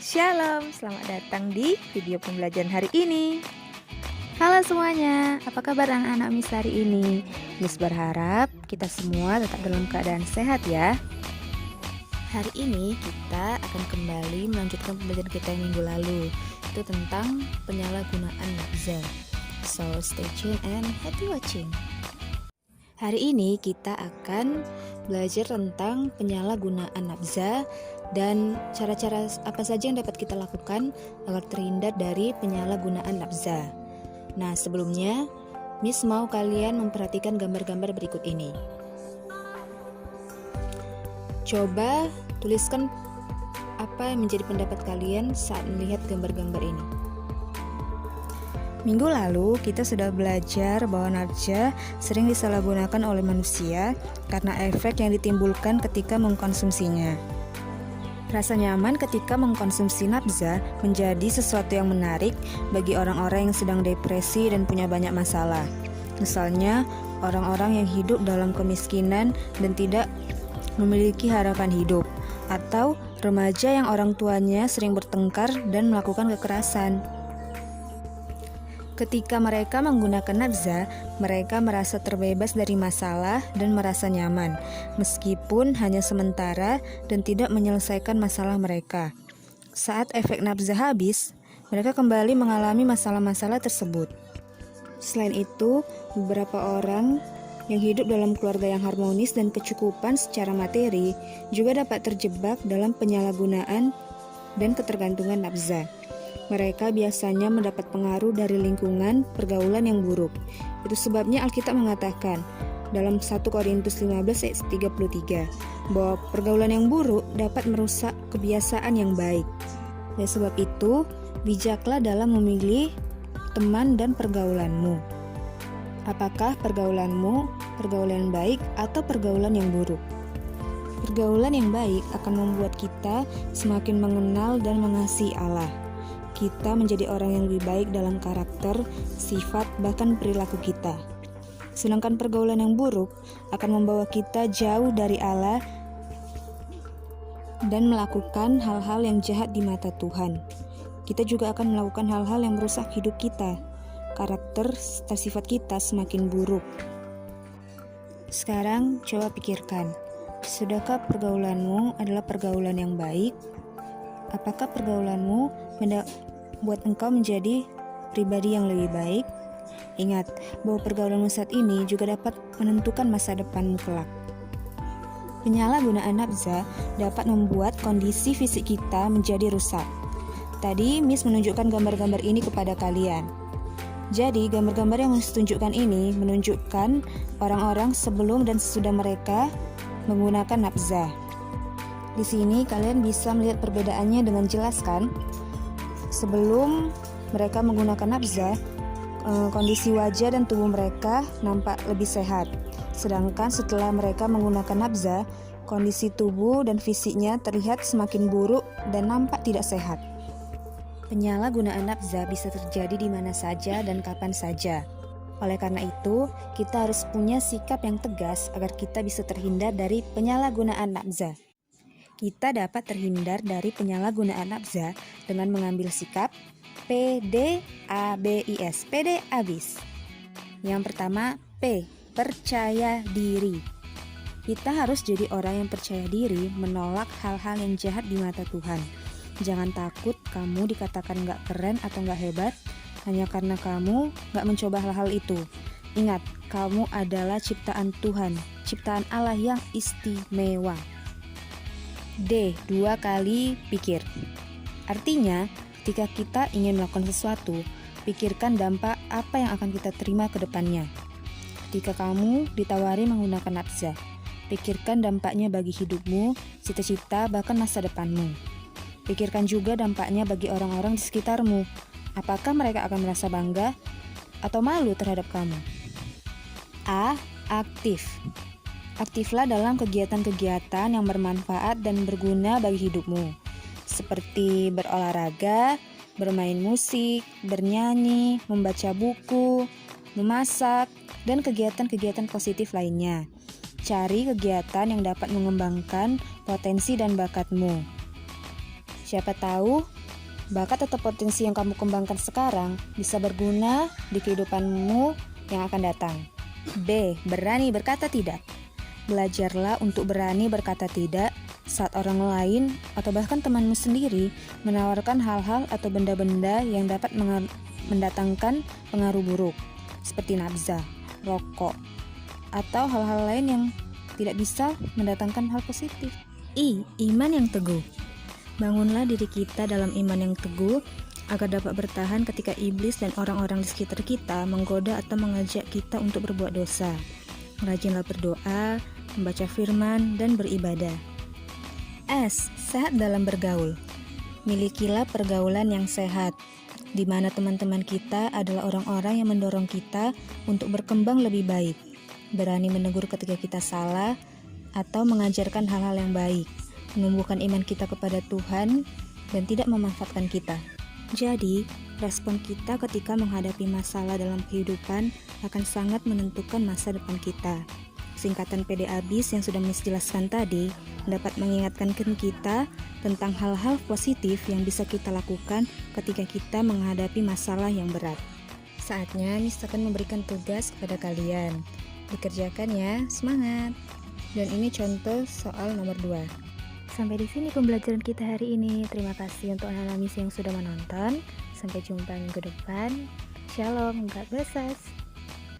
Shalom, selamat datang di video pembelajaran hari ini. Halo semuanya, apa kabar anak-anak Miss hari ini? Miss berharap kita semua tetap dalam keadaan sehat ya. Hari ini kita akan kembali melanjutkan pembelajaran kita yang minggu lalu, itu tentang penyalahgunaan nafza. So stay tuned and happy watching. Hari ini kita akan belajar tentang penyalahgunaan nafza dan cara-cara apa saja yang dapat kita lakukan agar terhindar dari penyalahgunaan nafza. Nah, sebelumnya Miss mau kalian memperhatikan gambar-gambar berikut ini. Coba tuliskan apa yang menjadi pendapat kalian saat melihat gambar-gambar ini. Minggu lalu kita sudah belajar bahwa nafza sering disalahgunakan oleh manusia karena efek yang ditimbulkan ketika mengkonsumsinya. Rasa nyaman ketika mengkonsumsi nafza menjadi sesuatu yang menarik bagi orang-orang yang sedang depresi dan punya banyak masalah. Misalnya, orang-orang yang hidup dalam kemiskinan dan tidak memiliki harapan hidup, atau remaja yang orang tuanya sering bertengkar dan melakukan kekerasan. Ketika mereka menggunakan nafza, mereka merasa terbebas dari masalah dan merasa nyaman, meskipun hanya sementara dan tidak menyelesaikan masalah mereka. Saat efek nafza habis, mereka kembali mengalami masalah-masalah tersebut. Selain itu, beberapa orang yang hidup dalam keluarga yang harmonis dan kecukupan secara materi juga dapat terjebak dalam penyalahgunaan dan ketergantungan nafza. Mereka biasanya mendapat pengaruh dari lingkungan pergaulan yang buruk. Itu sebabnya Alkitab mengatakan dalam 1 Korintus 15 ayat 33 bahwa pergaulan yang buruk dapat merusak kebiasaan yang baik. Oleh sebab itu, bijaklah dalam memilih teman dan pergaulanmu. Apakah pergaulanmu pergaulan baik atau pergaulan yang buruk? Pergaulan yang baik akan membuat kita semakin mengenal dan mengasihi Allah. Kita menjadi orang yang lebih baik dalam karakter, sifat, bahkan perilaku kita. Sedangkan pergaulan yang buruk akan membawa kita jauh dari Allah dan melakukan hal-hal yang jahat di mata Tuhan. Kita juga akan melakukan hal-hal yang merusak hidup kita. Karakter serta sifat kita semakin buruk. Sekarang coba pikirkan, sudahkah pergaulanmu adalah pergaulan yang baik? Apakah pergaulanmu membuat engkau menjadi pribadi yang lebih baik? Ingat bahwa pergaulanmu saat ini juga dapat menentukan masa depanmu kelak. Penyalahgunaan nafza dapat membuat kondisi fisik kita menjadi rusak. Tadi Miss menunjukkan gambar-gambar ini kepada kalian. Jadi gambar-gambar yang Miss tunjukkan ini menunjukkan orang-orang sebelum dan sesudah mereka menggunakan nafza. Di sini kalian bisa melihat perbedaannya dengan jelas kan? Sebelum mereka menggunakan nafza, kondisi wajah dan tubuh mereka nampak lebih sehat. Sedangkan setelah mereka menggunakan nafza, kondisi tubuh dan fisiknya terlihat semakin buruk dan nampak tidak sehat. Penyalahgunaan nafza bisa terjadi di mana saja dan kapan saja. Oleh karena itu, kita harus punya sikap yang tegas agar kita bisa terhindar dari penyalahgunaan nafza. Kita dapat terhindar dari penyalahgunaan nafza dengan mengambil sikap PDABIS. PD abis. Yang pertama, P, percaya diri. Kita harus jadi orang yang percaya diri, menolak hal-hal yang jahat di mata Tuhan. Jangan takut kamu dikatakan gak keren atau gak hebat hanya karena kamu gak mencoba hal-hal itu. Ingat, kamu adalah ciptaan Tuhan, ciptaan Allah yang istimewa. D, 2 kali pikir. Artinya, ketika kita ingin melakukan sesuatu, pikirkan dampak apa yang akan kita terima ke depannya. Ketika kamu ditawari menggunakan nafza, pikirkan dampaknya bagi hidupmu, cita-cita, bahkan masa depanmu. Pikirkan juga dampaknya bagi orang-orang di sekitarmu. Apakah mereka akan merasa bangga atau malu terhadap kamu? A, aktif. Aktiflah dalam kegiatan-kegiatan yang bermanfaat dan berguna bagi hidupmu, seperti berolahraga, bermain musik, bernyanyi, membaca buku, memasak, dan kegiatan-kegiatan positif lainnya. Cari kegiatan yang dapat mengembangkan potensi dan bakatmu. Siapa tahu, bakat atau potensi yang kamu kembangkan sekarang bisa berguna di kehidupanmu yang akan datang. B. Berani berkata tidak. Belajarlah untuk berani berkata tidak saat orang lain atau bahkan temanmu sendiri menawarkan hal-hal atau benda-benda yang dapat mendatangkan pengaruh buruk, seperti nafsa, rokok, atau hal-hal lain yang tidak bisa mendatangkan hal positif. I. Iman yang teguh. Bangunlah diri kita dalam iman yang teguh agar dapat bertahan ketika iblis dan orang-orang di sekitar kita menggoda atau mengajak kita untuk berbuat dosa. Rajinlah berdoa, membaca firman, dan beribadah. S. Sehat dalam bergaul. Milikilah pergaulan yang sehat, di mana teman-teman kita adalah orang-orang yang mendorong kita untuk berkembang lebih baik, berani menegur ketika kita salah, atau mengajarkan hal-hal yang baik, menumbuhkan iman kita kepada Tuhan, dan tidak memanfaatkan kita. Jadi, respon kita ketika menghadapi masalah dalam kehidupan akan sangat menentukan masa depan kita. Singkatan PDABIS yang sudah Miss jelaskan tadi dapat mengingatkan kita tentang hal-hal positif yang bisa kita lakukan ketika kita menghadapi masalah yang berat. Saatnya Miss akan memberikan tugas kepada kalian. Dikerjakan ya, semangat! Dan ini contoh soal nomor 2. Sampai di sini pembelajaran kita hari ini. Terima kasih untuk anak-anak Miss yang sudah menonton. Sampai jumpa minggu depan. Shalom, God bless us.